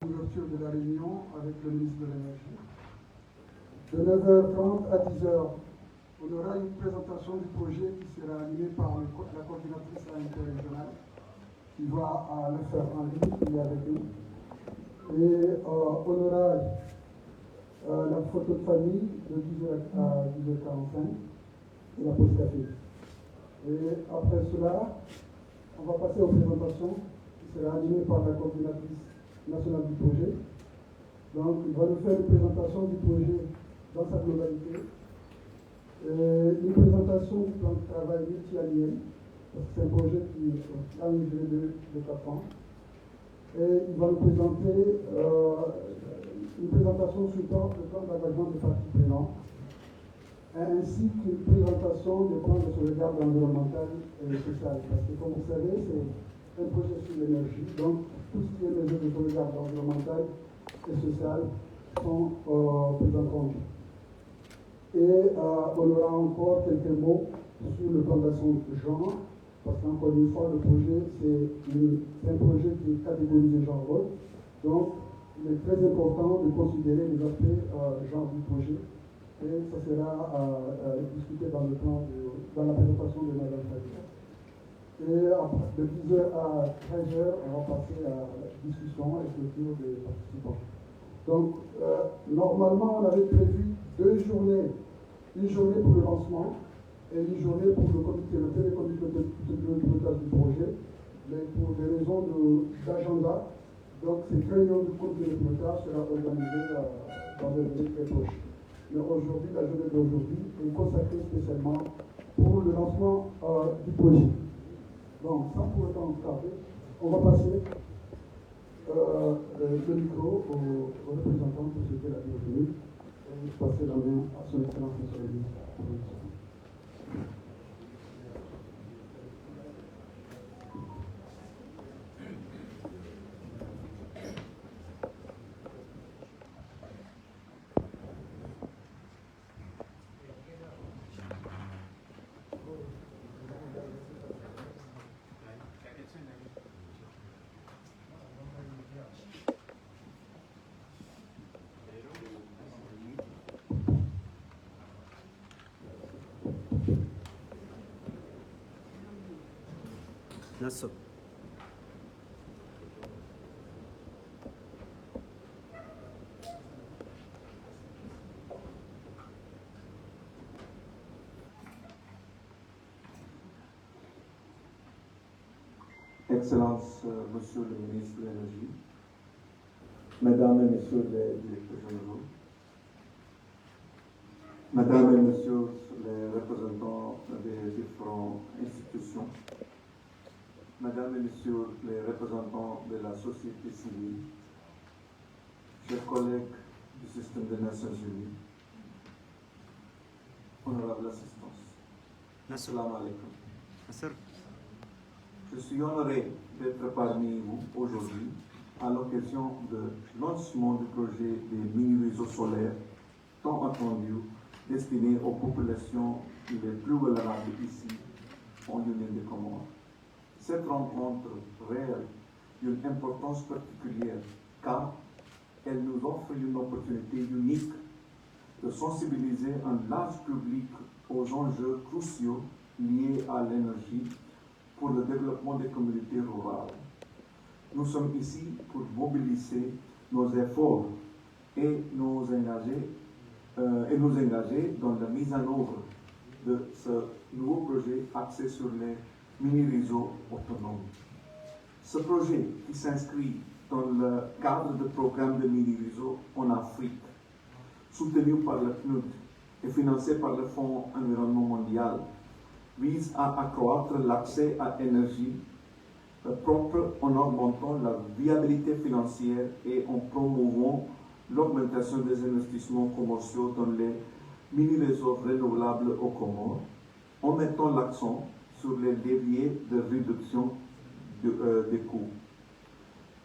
L'ouverture de la réunion avec le ministre de l'Énergie. De 9h30 à 10h, on aura une présentation du projet qui sera animée par la coordinatrice interrégionale qui va le faire en ligne, qui est avec nous. Et on aura la photo de famille de 10h à 10h45 et la pause café. Et après cela, on va passer aux présentations qui sera animée par la coordinatrice nationale du projet. Donc, il va nous faire une présentation du projet dans sa globalité, une présentation du plan de travail multi-annuel, parce que c'est un projet qui a une durée de 4 ans. Et il va nous présenter une présentation sur le plan d'engagement des parties prenantes, ainsi qu'une présentation des plans de sauvegarde environnementale et sociale. Parce que, comme vous savez, c'est un projet sur l'énergie, donc tout ce qui est mesures de sauvegarde environnementale et sociale sont prises en compte. Et on aura encore quelques mots sur le plan d'action genre, parce qu'encore une fois, le projet, c'est un projet qui est catégorisé genre rôle. Donc, il est très important de considérer les aspects genre du projet. Et ça sera discuté dans la présentation de Mme Fabien. Et de 10h à 13h, on va passer à la discussion et clôture des participants. Donc, normalement, on avait prévu 2 journées. Une journée pour le lancement et une journée pour le premier comité de pilotage du projet. Mais pour des raisons d'agenda, donc cette réunion du comité de pilotage sera organisée dans des délais très proches. Mais aujourd'hui, la journée d'aujourd'hui est consacrée spécialement pour le lancement du projet. Donc, sans pour autant tarder, on va passer le micro au représentant pour souhaiter la bienvenue et passer la main à son excellence monsieur le ministre. Nasıl? Excellence, Monsieur le ministre de l'Énergie, Mesdames et Messieurs les directeurs généraux, Mesdames et Messieurs les représentants des différentes institutions, Mesdames et Messieurs les représentants de la société civile, chers collègues du système des Nations Unies, honorable assistance, Assalamu alaikum. Nasıl? Je suis honoré d'être parmi vous aujourd'hui à l'occasion du lancement du projet des mini-réseaux solaires tant attendu destiné aux populations les plus vulnérables ici en Union des Comores. Cette rencontre réelle une importance particulière car elle nous offre une opportunité unique de sensibiliser un large public aux enjeux cruciaux liés à l'énergie pour le développement des communautés rurales. Nous sommes ici pour mobiliser nos efforts et nous engager dans la mise en œuvre de ce nouveau projet axé sur les mini-réseaux autonomes. Ce projet qui s'inscrit dans le cadre du programme de mini-réseaux en Afrique, soutenu par le PNUD et financé par le Fonds environnement mondial, vise à accroître l'accès à l'énergie propre en augmentant la viabilité financière et en promouvant l'augmentation des investissements commerciaux dans les mini-réseaux renouvelables aux Comores, en mettant l'accent sur les leviers de réduction des coûts.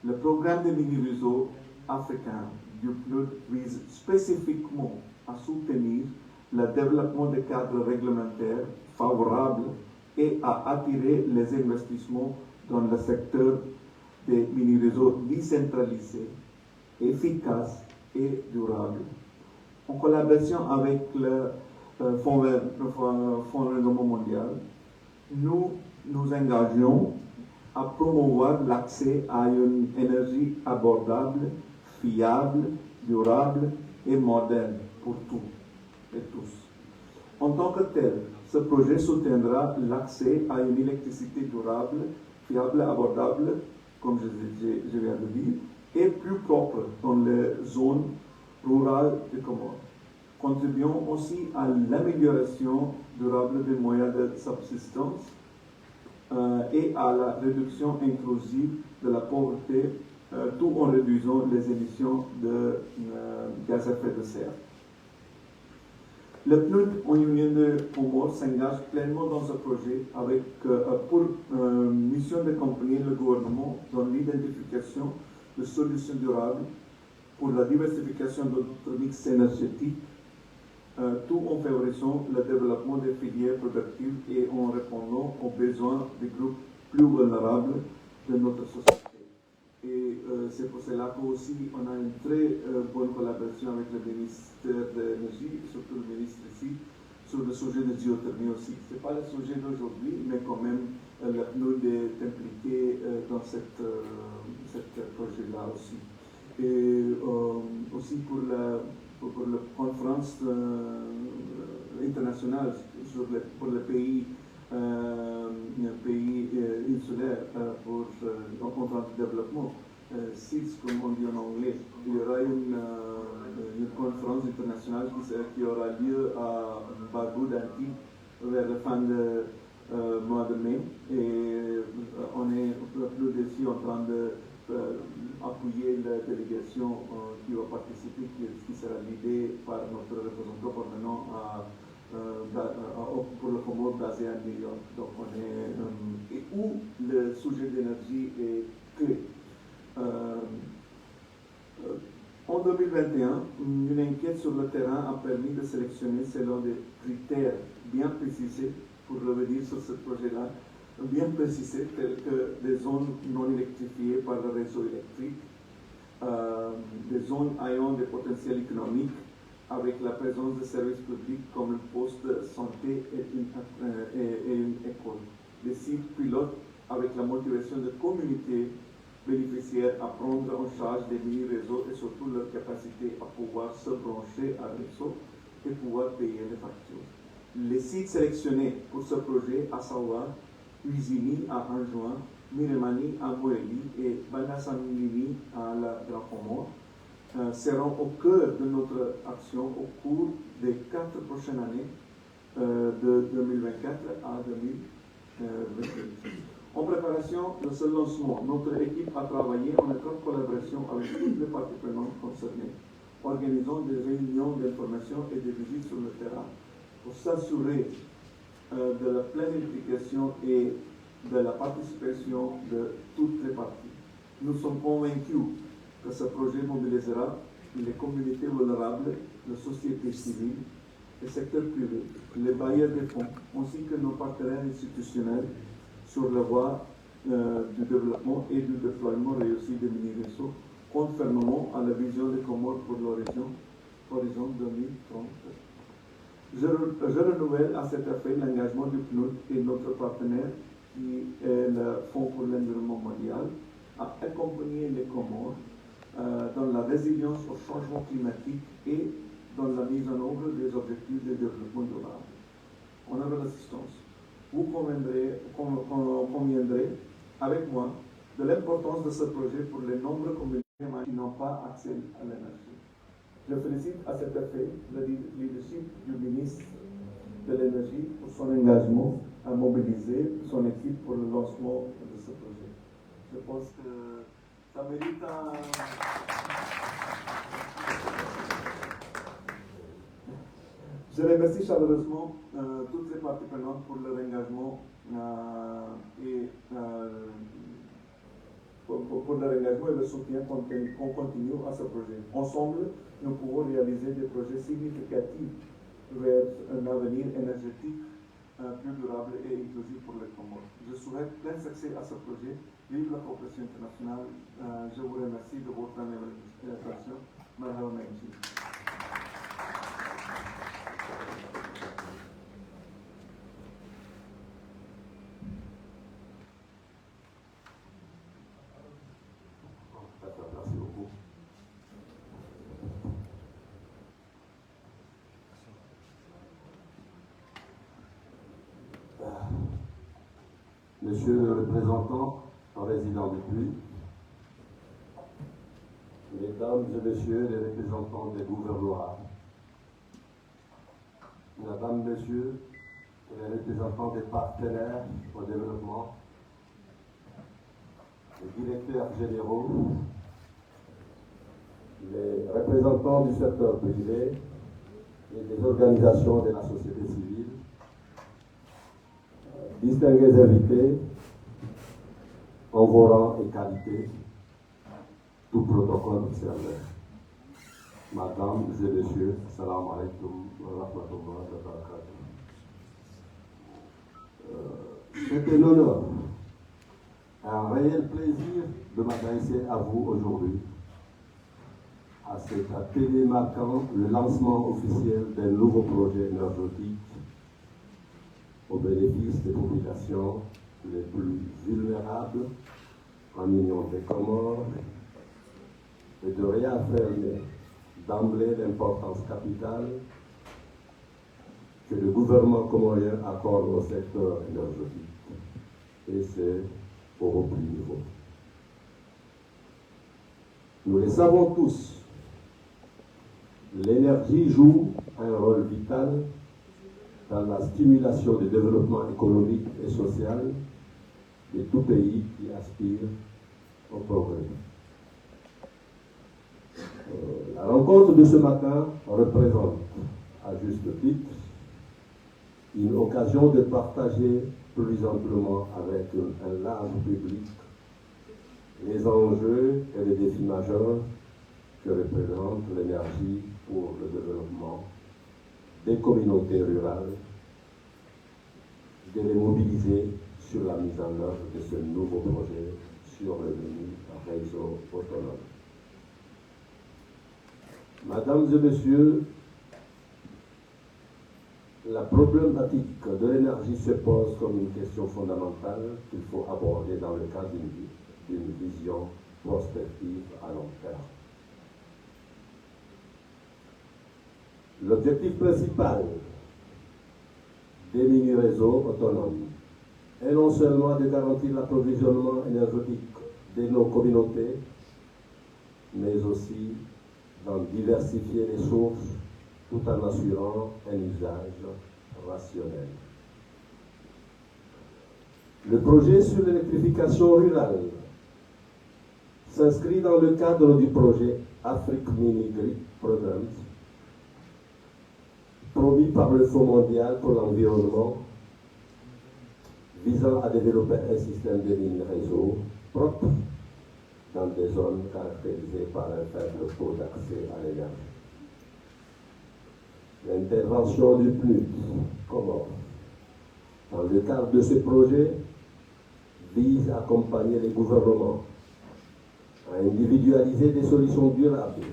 Le programme de mini-réseaux africains du PNUD vise spécifiquement à soutenir le développement des cadres réglementaires favorables et à attirer les investissements dans le secteur des mini-réseaux décentralisés efficace et durable. En collaboration avec le Fonds Renouvellement Mondial, nous nous engageons à promouvoir l'accès à une énergie abordable, fiable, durable et moderne pour tous et tous. En tant que tel, ce projet soutiendra l'accès à une électricité durable, fiable, abordable, comme je viens de dire, et plus propre dans les zones rurales du Comores, contribuant aussi à l'amélioration durable des moyens de subsistance et à la réduction inclusive de la pauvreté, tout en réduisant les émissions de gaz à effet de serre. Le PNUD en Union de Comores s'engage pleinement dans ce projet avec pour mission d'accompagner le gouvernement dans l'identification de solutions durables pour la diversification de notre mix énergétique, tout en favorisant le développement des filières productives et en répondant aux besoins des groupes plus vulnérables de notre société. Et c'est pour cela qu'aussi on a une très bonne collaboration avec le ministère de l'Énergie, surtout le ministre ici, sur le sujet de géothermie aussi. Ce n'est pas le sujet d'aujourd'hui, mais quand même, le PNUD est impliqué dans ce projet-là aussi. Et aussi pour la conférence internationale pour les pays insulaires pour en contrat de développement, SIDS comme on dit en anglais. Il y aura une conférence internationale qui aura lieu à Barbuda d'Antilles vers la fin du mois de mai. Et on est plus ici en train d'appuyer la délégation qui va participer, qui sera guidée par notre représentant permanent pour le Comore basé à New York. Donc on est et où le sujet d'énergie est clé. En 2021, une enquête sur le terrain a permis de sélectionner selon des critères bien précisés pour revenir sur ce projet-là, bien précisés tels que des zones non électrifiées par le réseau électrique, des zones ayant des potentiels économiques avec la présence de services publics comme le poste de santé et une école. Des sites pilotes avec la motivation de communautés bénéficiaires à prendre en charge des mini-réseaux et surtout leur capacité à pouvoir se brancher à un réseau et pouvoir payer les factures. Les sites sélectionnés pour ce projet, à savoir Uisini à Anjouan, Miremani à Moélie et Banasamini à la Grand Comore, seront au cœur de notre action au cours des 4 prochaines années de 2024 à 2028. En préparation de ce lancement, notre équipe a travaillé en étroite collaboration avec toutes les parties prenantes concernées, organisant des réunions d'information et des visites sur le terrain pour s'assurer de la pleine implication et de la participation de toutes les parties. Nous sommes convaincus que ce projet mobilisera les communautés vulnérables, la société civile, le secteur privé, les bailleurs de fonds, ainsi que nos partenaires institutionnels sur la voie du développement et du déploiement réussi des mini-réseaux, conformément à la vision des Comores pour l'horizon 2030. Je renouvelle à cet effet l'engagement du PNUD et notre partenaire, qui est le Fonds pour l'environnement mondial, à accompagner les Comores dans la résilience au changement climatique et dans la mise en œuvre des objectifs de développement durable. Honorable assistance, vous conviendrez avec moi de l'importance de ce projet pour les nombreux communautés qui n'ont pas accès à l'énergie. Je félicite à cet effet le leadership du ministre de l'Énergie pour son engagement à mobiliser son équipe pour le lancement de ce projet. Je pense que ça mérite un... Je remercie chaleureusement toutes les parties prenantes pour leur engagement et pour leur engagement et le soutien qu'on continue à ce projet. Ensemble, nous pouvons réaliser des projets significatifs vers un avenir énergétique plus durable et inclusif pour les Comores. Je souhaite plein succès à ce projet. Vive la coopération internationale. Je vous remercie de votre Monsieur le représentant en résident du Puy, Mesdames et Messieurs les représentants des gouvernements, Mesdames, Messieurs les représentants des partenaires au développement, les directeurs généraux, les représentants du secteur privé et des organisations de la société civile, distingués invités, en vos rangs et qualités, tout protocole observé. Mesdames et Messieurs, salam alaikum wa rahmatullahi wa barakatuh. C'est un honneur, un réel plaisir de m'adresser à vous aujourd'hui, à cet atelier marquant le lancement officiel d'un nouveau projet énergétique au bénéfice des populations les plus vulnérables en Union des Comores et de réaffirmer d'emblée l'importance capitale que le gouvernement comorien accorde au secteur énergétique, et c'est au haut niveau. Nous le savons tous, l'énergie joue un rôle vital dans la stimulation du développement économique et social de tout pays qui aspire au progrès. La rencontre de ce matin représente, à juste titre, une occasion de partager plus amplement avec un large public les enjeux et les défis majeurs que représente l'énergie pour le développement des communautés rurales, de les mobiliser sur la mise en œuvre de ce nouveau projet sur le réseau autonome. Mesdames et Messieurs, la problématique de l'énergie se pose comme une question fondamentale qu'il faut aborder dans le cadre d'une vision prospective à long terme. L'objectif principal des mini-réseaux autonomes est non seulement de garantir l'approvisionnement énergétique de nos communautés, mais aussi d'en diversifier les sources tout en assurant un usage rationnel. Le projet sur l'électrification rurale s'inscrit dans le cadre du projet Afrique Mini Grid Programs, promis par le Fonds mondial pour l'environnement, visant à développer un système de mini-réseaux propre dans des zones caractérisées par un faible taux d'accès à l'énergie. L'intervention du PNUD, Comores, dans le cadre de ce projet, vise à accompagner les gouvernements à individualiser des solutions durables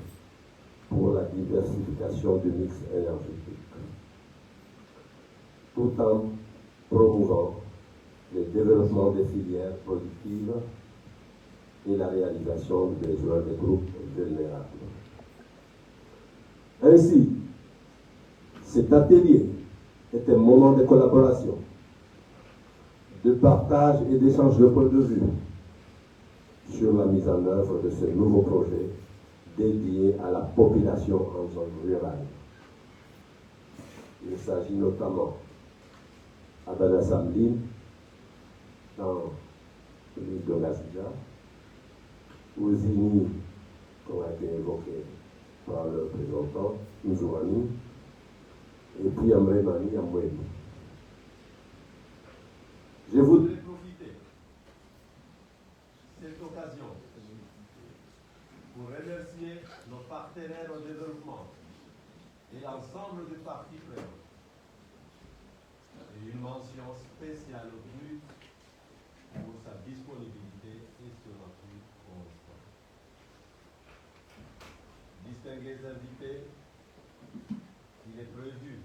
pour la diversification du mix énergétique, tout en promouvant le développement des filières productives et la réalisation des besoins des groupes vulnérables. Ainsi, cet atelier est un moment de collaboration, de partage et d'échange de points de vue sur la mise en œuvre de ce nouveau projet dédié à la population en zone rurale. Il s'agit notamment à Banasamline, dans l'île de Gazija, aux Zini, comme a été évoqué par le représentant, Nzouani, et puis à Mremani, à Mouéli. Je voudrais profiter de cette occasion pour remercier nos partenaires au développement et l'ensemble des parties prenantes. Et une mention spéciale au PNUD pour sa disponibilité et son appui constant. Distingués invités, il est prévu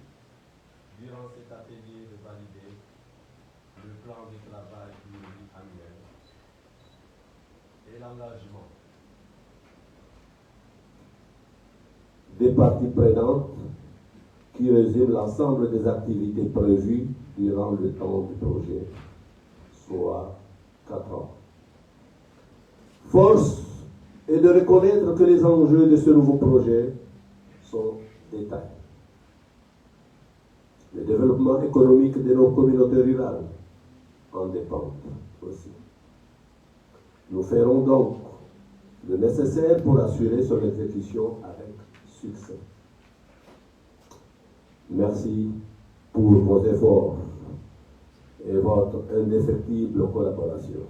durant cet atelier de valider le plan de travail pluriannuel et l'engagement des parties prenantes qui résume l'ensemble des activités prévues durant le temps du projet soit 4 ans. Force est de reconnaître que les enjeux de ce nouveau projet sont détaillés. Le développement économique de nos communautés rurales en dépend aussi. Nous ferons donc le nécessaire pour assurer son exécution avec succès. Merci pour vos efforts et votre indéfectible collaboration.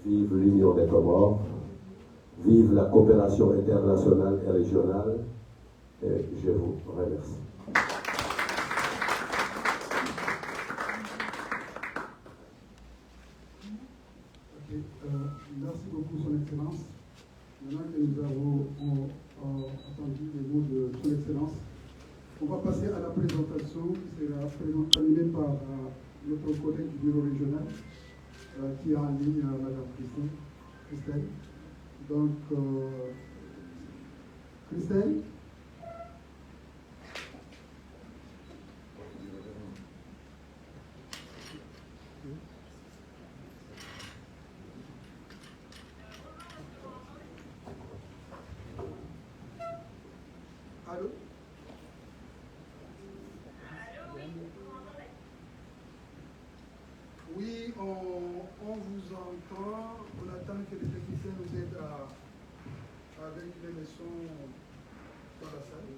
Vive l'Union des Comores, vive la coopération internationale et régionale, et je vous remercie. Merci beaucoup, Son Excellence. Maintenant que nous avons entendu les mots de Son Excellence, on va passer à la présentation qui sera animée par notre collègue du bureau régional qui est en ligne, Madame Christelle. Donc, Christelle. Allô? Oui, on vous entend. On attend que les techniciens nous aident à véhiculer les sons dans la salle.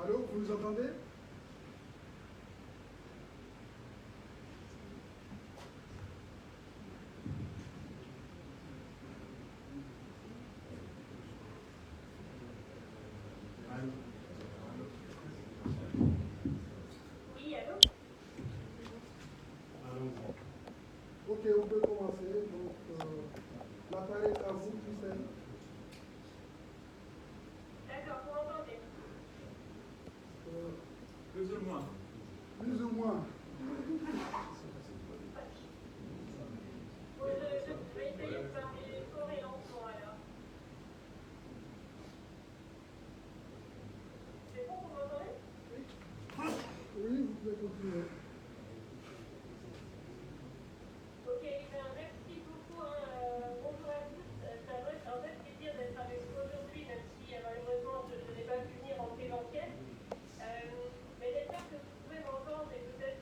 Allô, vous nous entendez? Oui, allô? Ok, on peut commencer. Donc, l'appareil est à vous, Christelle. D'accord, vous m'entendez? Plus ou moins. Plus ou moins. Je vais essayer de parler fort et lentement alors. C'est bon, vous m'entendez? Oui, vous pouvez continuer. Ok, ben, merci beaucoup. Bonjour à tous. C'est un vrai plaisir d'être avec vous aujourd'hui, même si malheureusement je n'ai pas pu venir en présentiel. Mais j'espère que vous pouvez m'entendre et peut-être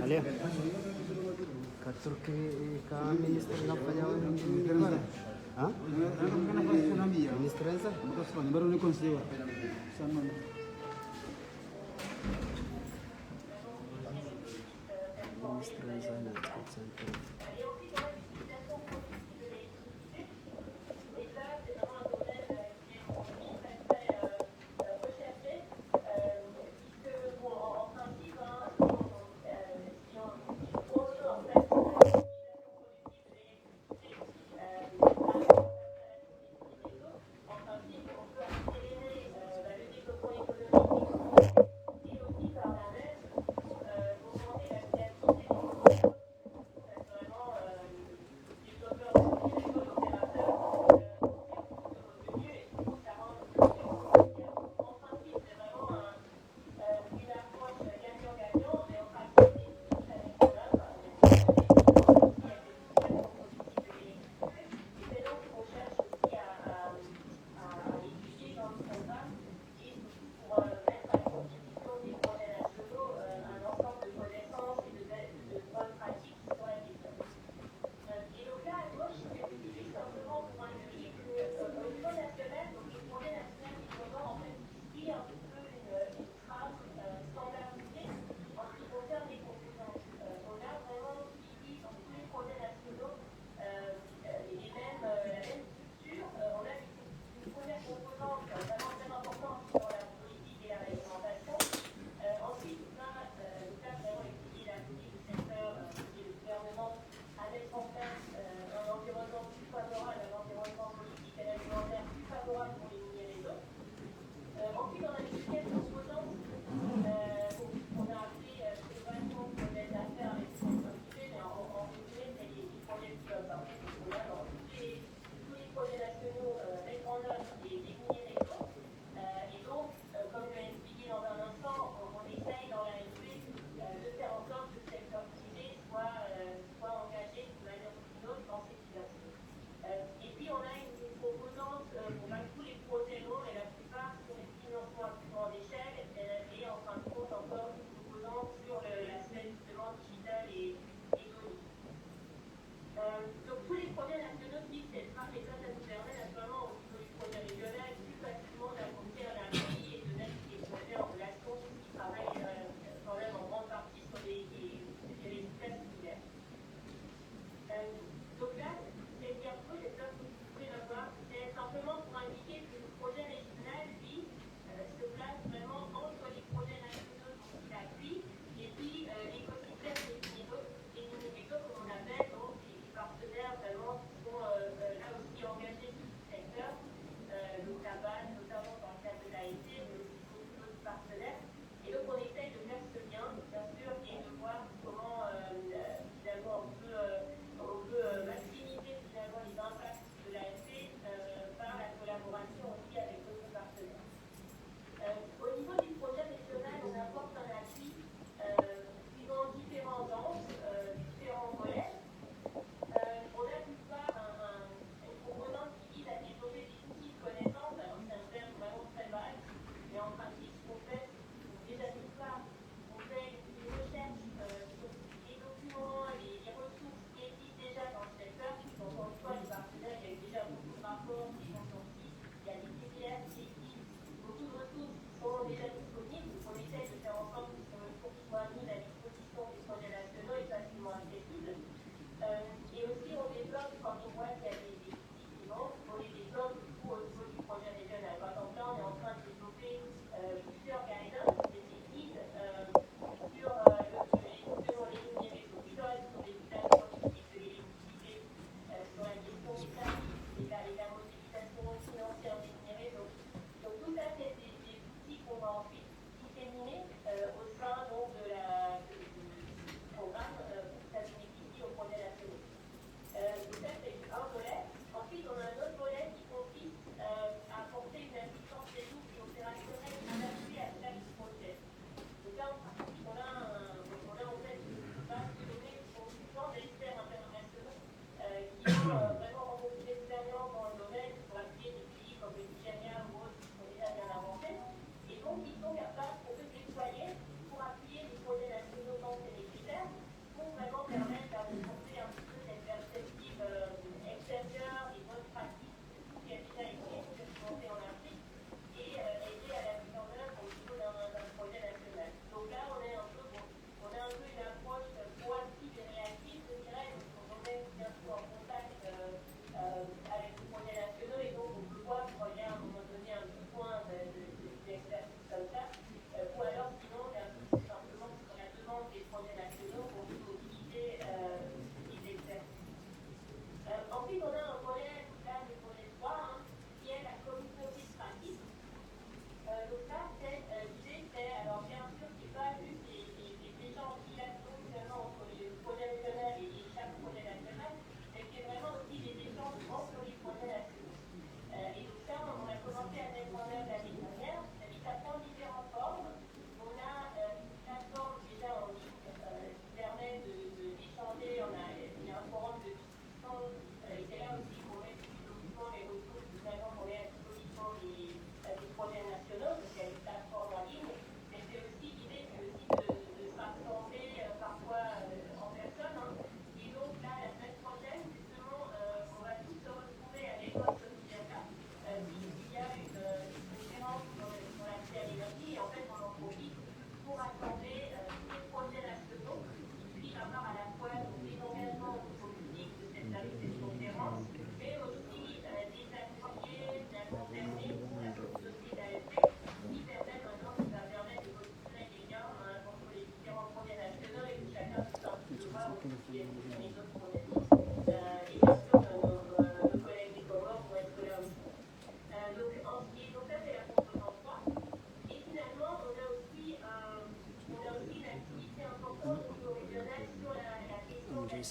Allez. Katurki ka minister na fanya wewe. Ah? Minister enza? Baru ni konsewa. Sama. Minister enza na center.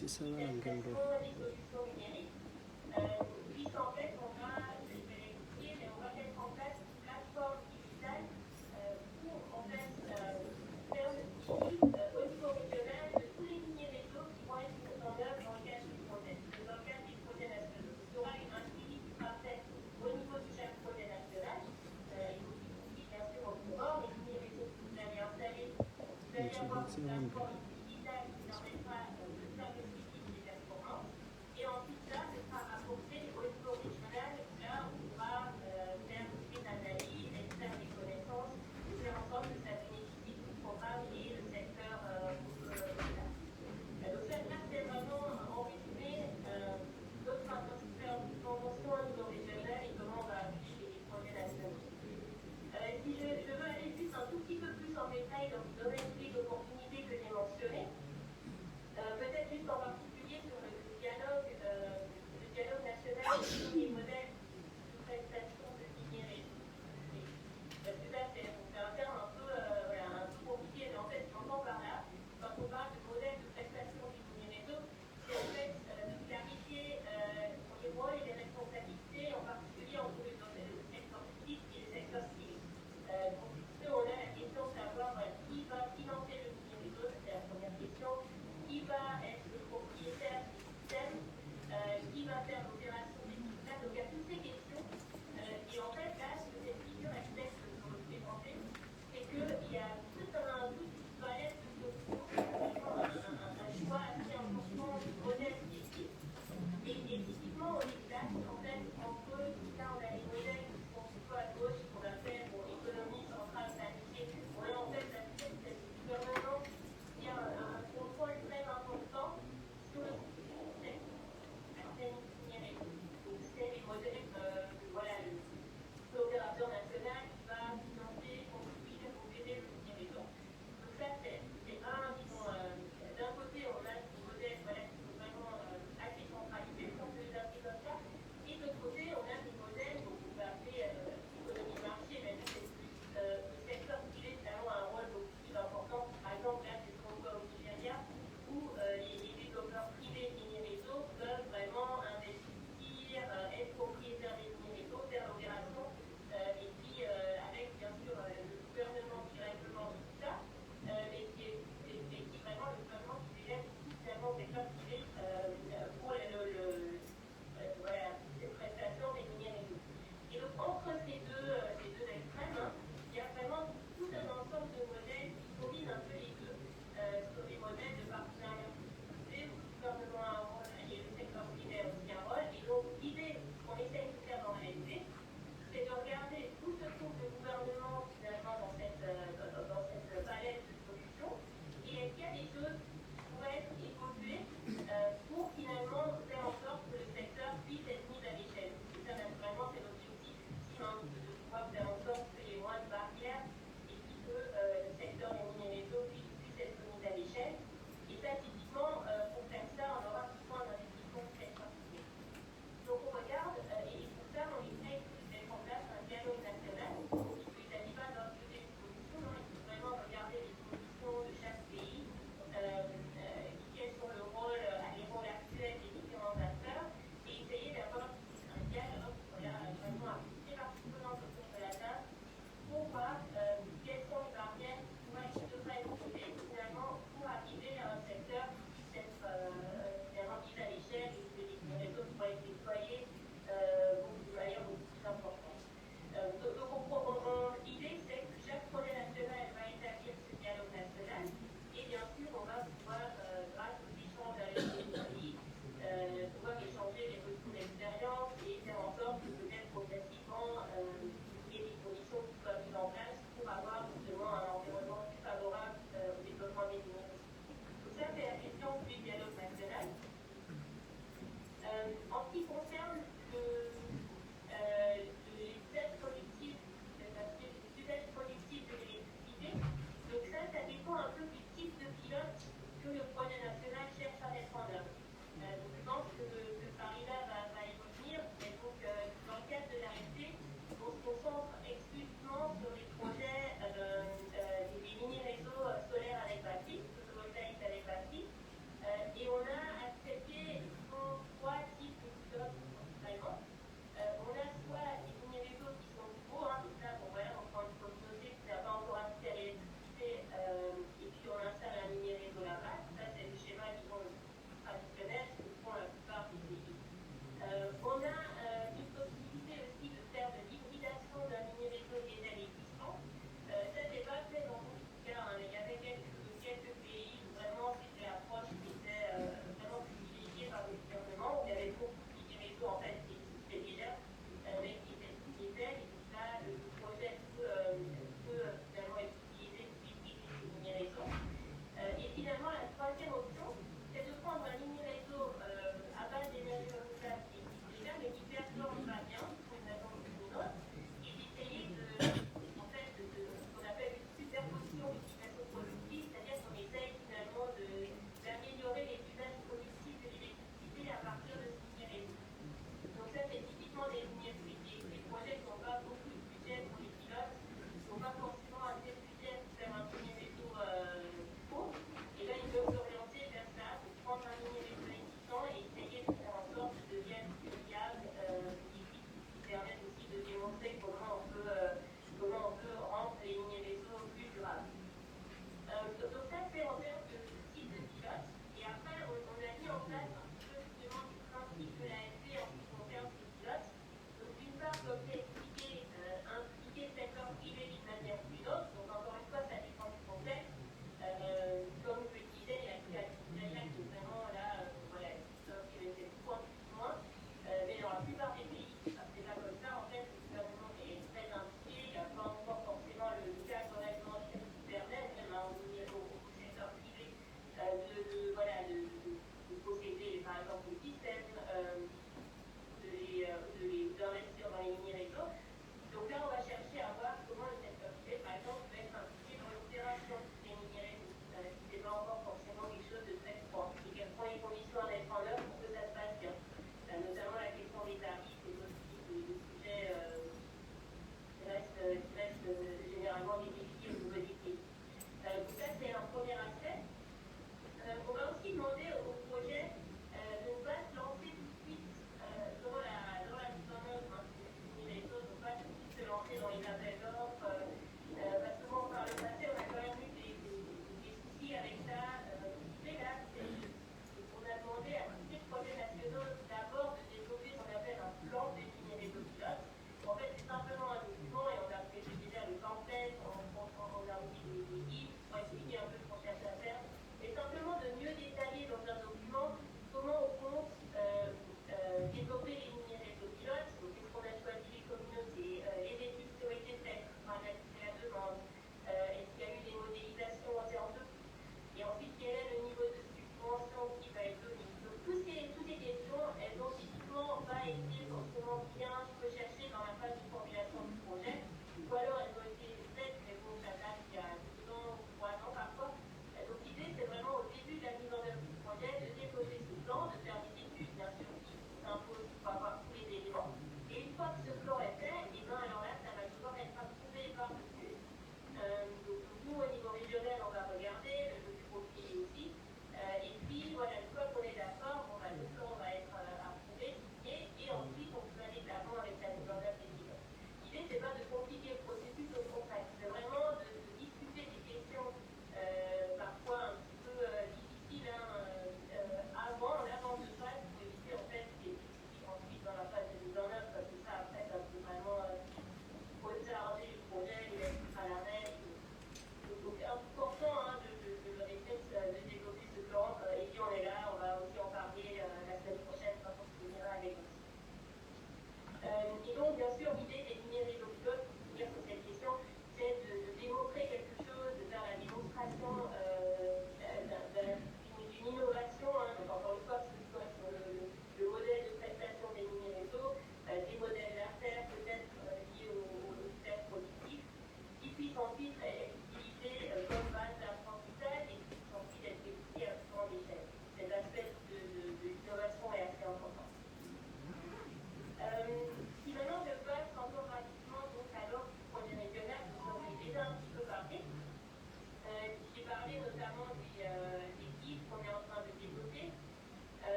Si ça va, des Ngendo. solutions numériques, puisqu'en fait, on va, je vais l'expliquer, mais on va mettre en place une plateforme digitale pour en fait faire le suivi au niveau régional de tous les lignes réseaux qui vont être mises en œuvre dans le cadre du projet, dans le cadre des projets nationaux. Il y aura un suivi qui sera fait au niveau de chaque projet national. Il faut qu'il bien sûr au courant, les lignes réseaux que vous allez installer, vous allez avoir une plateforme digitale qui permettra de faire le suivi des performances. Et ensuite, ça sera apporté au niveau régional, là où on va faire des analyses, extraire des connaissances, et faire en sorte que ça bénéficie du programme et le secteur local. Donc ça, c'est vraiment, en résumé, notre façon de faire une convention au niveau régional et comment on va appuyer les projets nationaux. Si je veux aller juste un tout petit peu plus en détail dans le domaine d'opportunités que j'ai mentionné, peut-être juste en particulier sur le dialogue national sur les modèles de prestation de lignée. Parce que là, c'est un terme un peu compliqué, mais en fait, j'entends par là, quand on parle de modèle de prestation du lignée réseau, c'est en fait de clarifier les rôles et les responsabilités, en particulier entre le secteur public et le secteur privé. Donc, on a la question de savoir qui va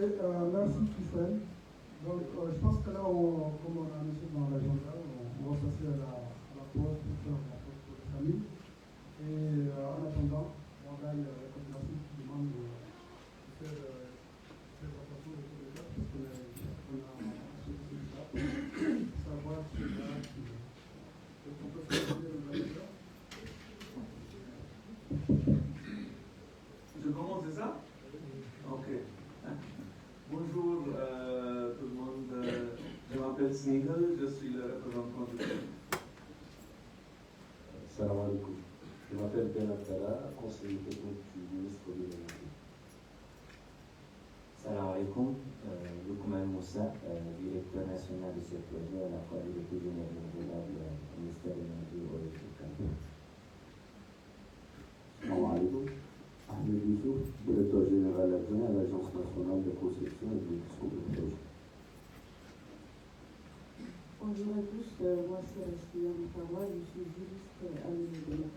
merci Tiffany. Donc, je pense que là, comme on a annoncé dans l'agenda, on va passer à la pause pour faire la pause pour les familles. Et en attendant, on a la coordination qui demande de faire une présentation de tous les cas, parce qu'on a sollicité ça, pour savoir si on peut faire le cas. Je commence, c'est ça? Ok. Bonjour tout le monde. Je m'appelle Snehal, je suis le représentant du groupe. Salam alaikum. Je m'appelle Ben Abdallah, conseiller technique du ministre de l'Énergie. Salam alaikum, Lukman Moussa, directeur national de ce projet à la fois directeur général du ministère de l'Énergie et de Salam alaikum. Ahmed Youssouf, directeur général adjoint à l'Agence nationale de conception et d'exécution de projet. Bonjour à tous, moi c'est Rachida Moutawa, je suis juriste à l'UNEDELA.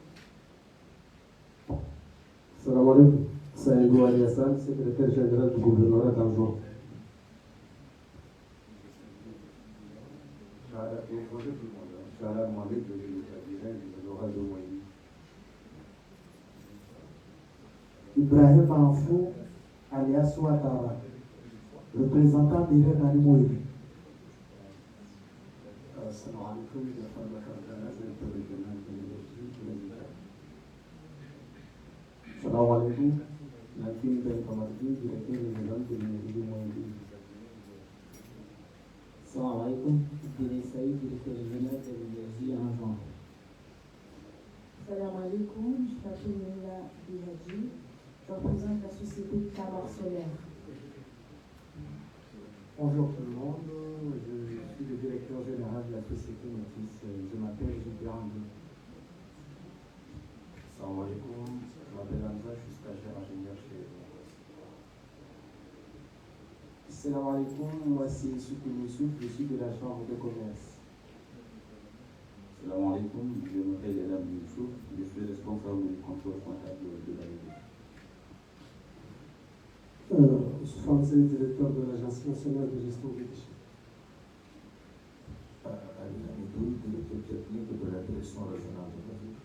Salam alaikum, Saïdou Ali Hassan, secrétaire général du gouvernorat d'Anjou. Inch'Allah, Mohamed, le directeur du gouvernorat de Moïse. Ibrahim Mahfou, alias Ouattara, représentant des Renani Moïse. Salam alaikum, Jafar Bakardana, directeur régional de l'énergie de l'État. Salam alaikum, Nakim Ben Kamardi, directeur régional de l'énergie de Moïse. Salam alaikum, Diri Saïd, directeur régional de l'énergie à Anjouan. Salam alaikum, je m'appelle Mila Bihadji, je représente la société Camar Solaire. Bonjour tout le monde, je suis le directeur général de la société Métis, je m'appelle Gilbert Andou. Salam alaikum, je m'appelle Hamza, je suis stagiaire ingénieur chez Salam alaikum, moi c'est Soukoun Youssouf, je suis de la chambre de commerce. Salam alaikum, je m'appelle Elam Youssouf, je suis responsable du contrôle comptable de la ville. Français, directeur de l'Agence nationale de gestion des déchets. Ali Hamidou, directeur technique de la direction régionale de la ville.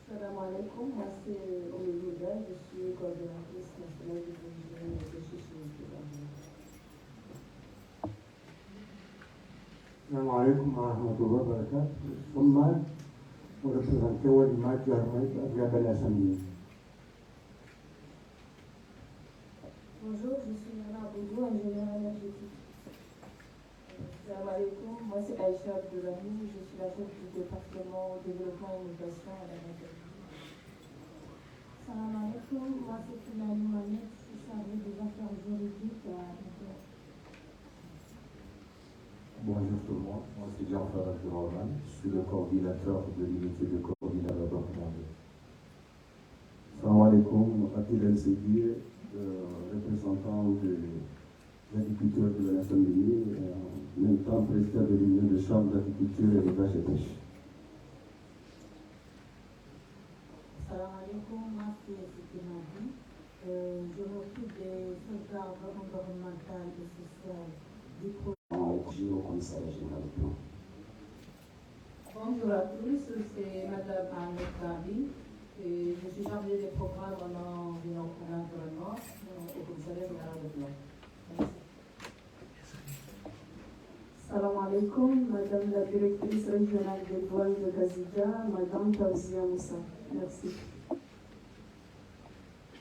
Salam alaikum, moi c'est Omi Bouda, je suis coordonnatrice nationale de provision des déchets chez l'État. Salam alaikum wa rahmatullahi wa barakatuh. Sommal, on représentait Walima Djarmaï à l'Assemblée. Bonjour, je suis Nana Boudou, ingénieur énergétique. Salam alaikum, moi c'est Aïcha Abdoulami, je suis la chef du département développement et innovation à la Nathalie. Salam alaikum, moi c'est Finali Mohamed, je suis chargée des affaires juridiques à Nathalie. Bonjour tout le monde, moi c'est Jean-François Abdourahman, je suis le coordinateur de l'unité de coordinateur mondial. Salam alaikum, Atil El Seguir, représentant des agriculteurs de la Nation-Unie, en même temps président de l'Union de chambres d'agriculture et d'élevage et pêche. Salam alaikum, moi c'est Nadi. Je m'occupe des sauvegardes environnementales et sociales du projet. Au commissariat général du plan. Bonjour à tous, c'est Madame Ahmed Bari. Je suis chargée des programmes en environnement au commissariat général du plan. Merci. Salam alaikum, Madame la directrice régionale des douanes de Gazidja, Madame Taouzia Moussa. Merci.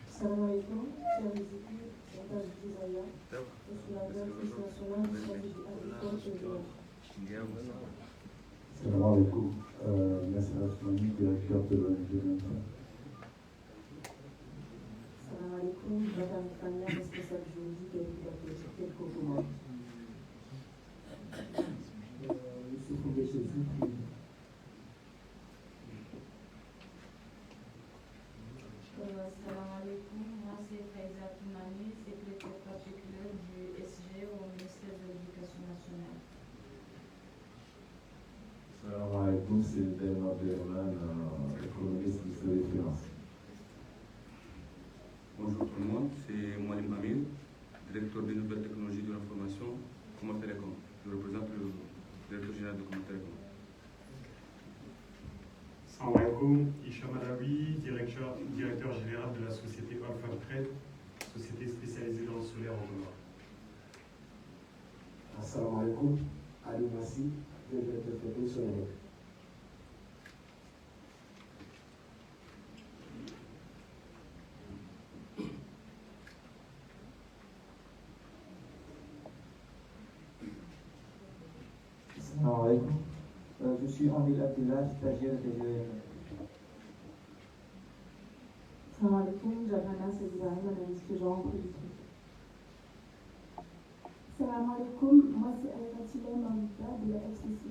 Salam alaikum, chers visités. Je suis la directrice nationale du service agricole et de Salam alaikum, Nasser Asmani, directeur de l'ONG. Salam alaikum, Madame Fania, responsable juridique et éducative. Quelques commandes. Youssouf Mbéchézi, Salam alaikum, moi c'est Faiza Toumani, secrétaire particulière du SG au ministère de l'Éducation nationale. Salam alaikum, c'est Ben Abdelrahman, économiste du ministère des Finances. c'est Moualim Bamil, directeur des nouvelles technologies de l'information, Comores Telecom. Je représente le directeur général de Comores Telecom. Salam alaikum, Hicham Alaoui, directeur général de la société Alpha Trade, société spécialisée dans le solaire en Comores. Assalamu alaikum, Ali Massi, directeur de solaire. Assalamu alaikum. Je suis Amil Abdullah, stagiaire de l'EM. Salam alaikum, Jabana Ibrahim, analyste genre en politique. Salam alaikum, moi c'est Ayatollah Mavita de la FCC.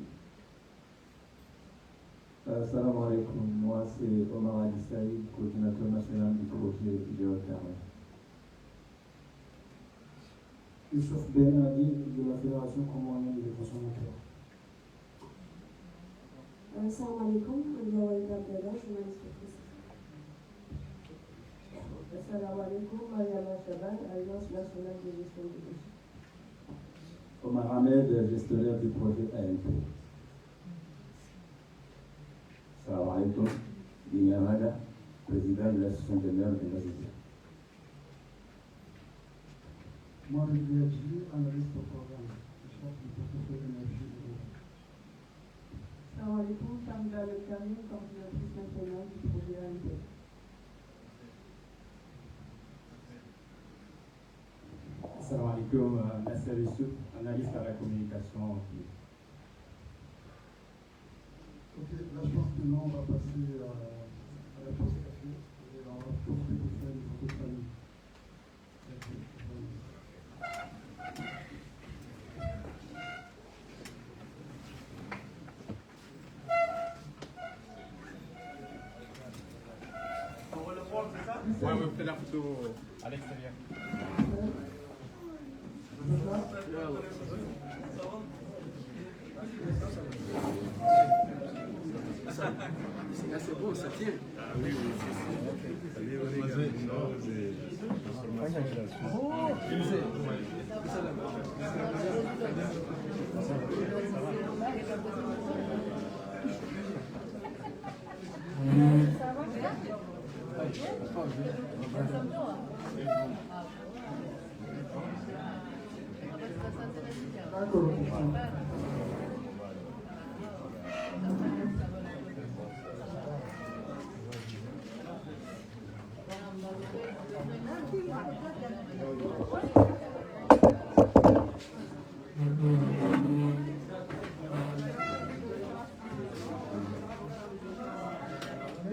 Salam alaikum, moi c'est Omar Ali Saïd, coordinateur national du projet géothermal. Youssouf Ben Ali de la Fédération comorienne des consommateurs. Salam alaikum, Maria Abdallah, journaliste précis. Salam alaikum, Mariama Chaban, Alliance nationale de gestion des déchets. Omar Ahmed, gestionnaire du projet ALP. Salam alaikum, Dini Amada, président de l'association des maires de Mazédia. Moi, je vais être analyste au programme, chef du portefeuille énergie. Salam alaikum, Tamda Le Karim, coordinatrice nationale du projet ALP. Salam alaikum, Nasser Youssouf, analyste à la communication. Ok, là je pense que maintenant on va passer à la pause café et on va profiter pour faire une photo de famille. Ouais, on peut faire la photo à l'extérieur. C'est bon, ça tient. Ah oui,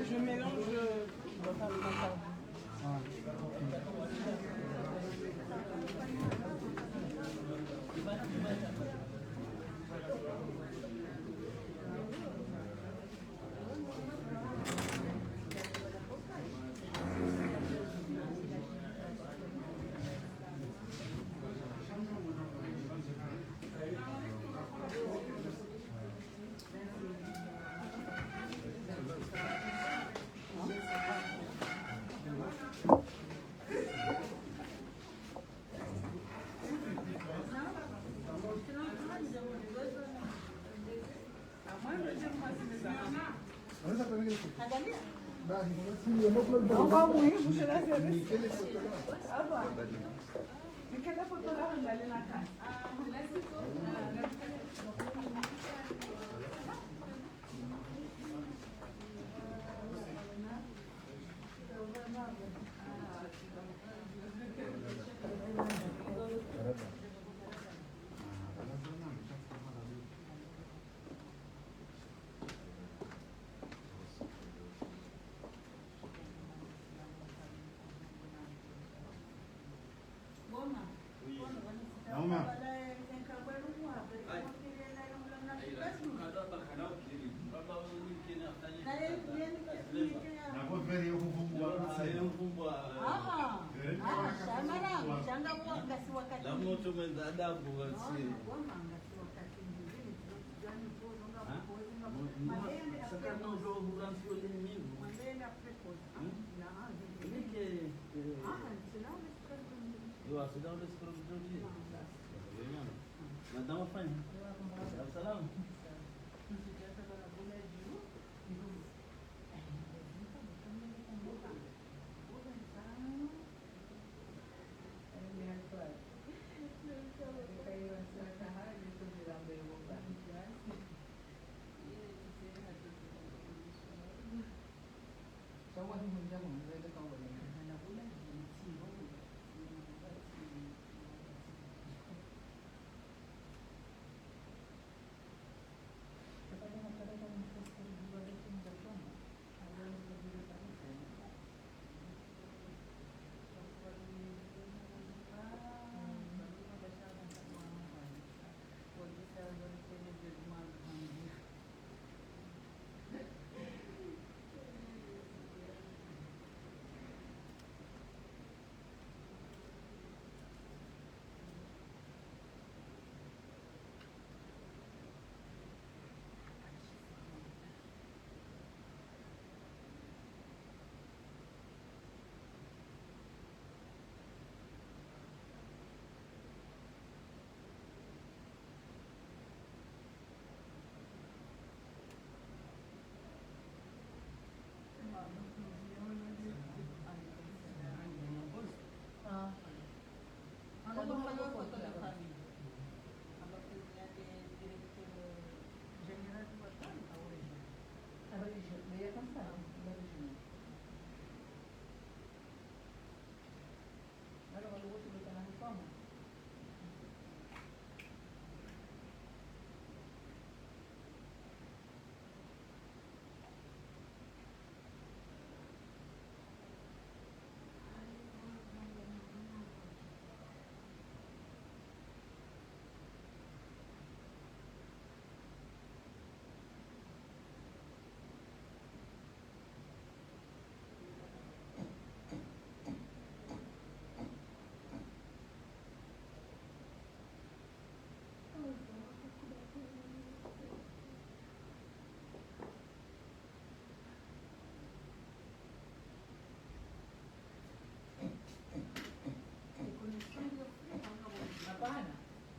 Je mélange, je dois faire le matin. Encore moins, vous chez la service. Ah bon. Mais quelle photo là, vous allez la casa? Yo, c'est dans le score de Madame Fanny. Salam.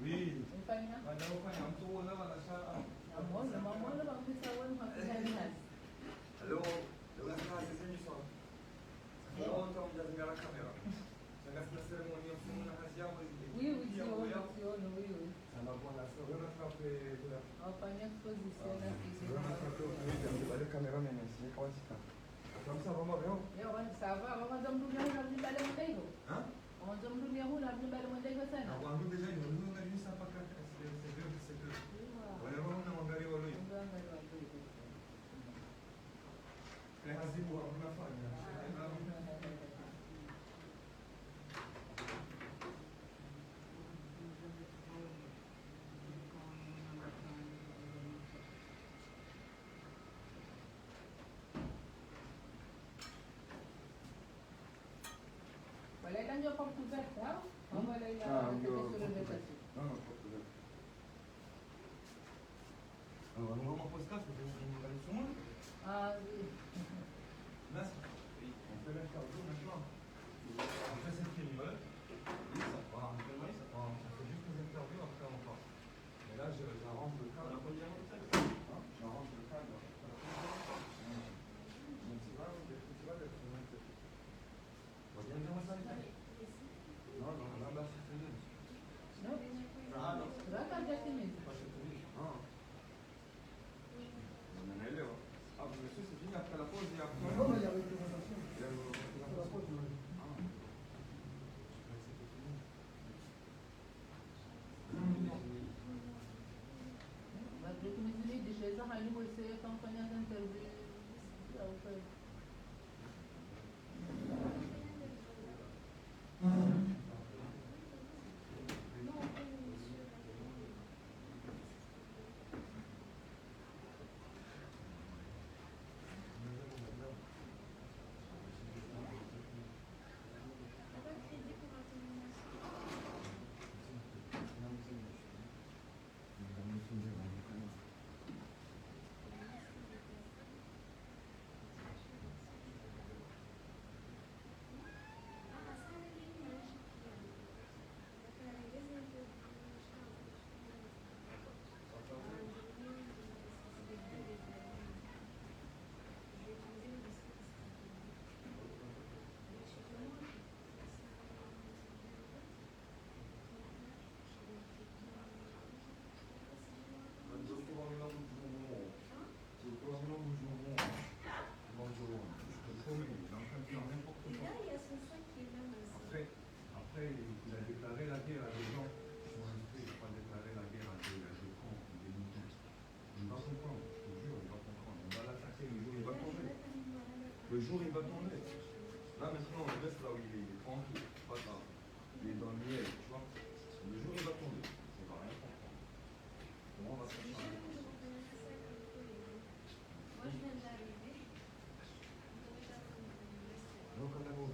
Oui. Wanaofanya mtu wala wanasha. Hello. Dona kazi zenyu sana. Leo mtaongea kamera. Sasa sina ceremonia msimu na kazi yao hizi. Oui. Sana bwana sio na kafe bila. Wafanya exposition na kitu. Wale cameramen ni kwa sika. Kama sababu leo. Leo sawa, mwanzo mdunia huna mbele mwenda hivyo. Mwanzo mdunia huna mbele mwenda hivyo sana. Wangu deja ni ndio ngani sasa paka c'est wale wao na mwangalia wale. Kazi kwa unafanya. Wala ilan yung porte ouverte, ha? Wala ilan On va poser ça, on va aller sur moi. Ah oui. Là, on fait l'interview maintenant. On fait cette film. Ça prend on fait juste les interviews, après on part. Mais là, j'arrange le cadre. J'arrange le cadre. Non, là, c'est fini. Non, Ah, non. là, t'as déjà fini. Ah, monsieur, c'est fini après la pause et après. Non, mais il y avait une présentation. le jour il va tomber. Là maintenant on reste là où il est tranquille, pas grave. Il est dans le miel, tu vois. Le jour il va tomber, on va rien comprendre. Comment on va se faire? Moi je viens d'arriver. Donc on a beau.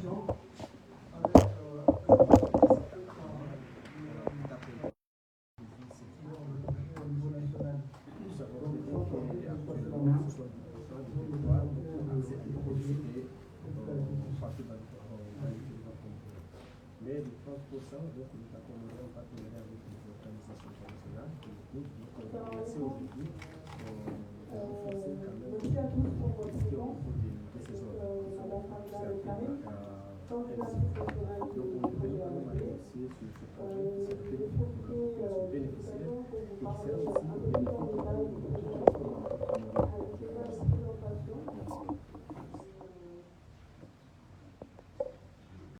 commission avec au niveau national. Mais de 30%, donc nous accompagnons en partenariat avec les organisations internationales, donc on va commencer aujourd'hui à renforcer quand même ce qui est au niveau de ces organisations. Donc on devrait quand même avancer sur ce projet qui s'appelle bénéficiaire et qui sert aussi aux bénéficiaires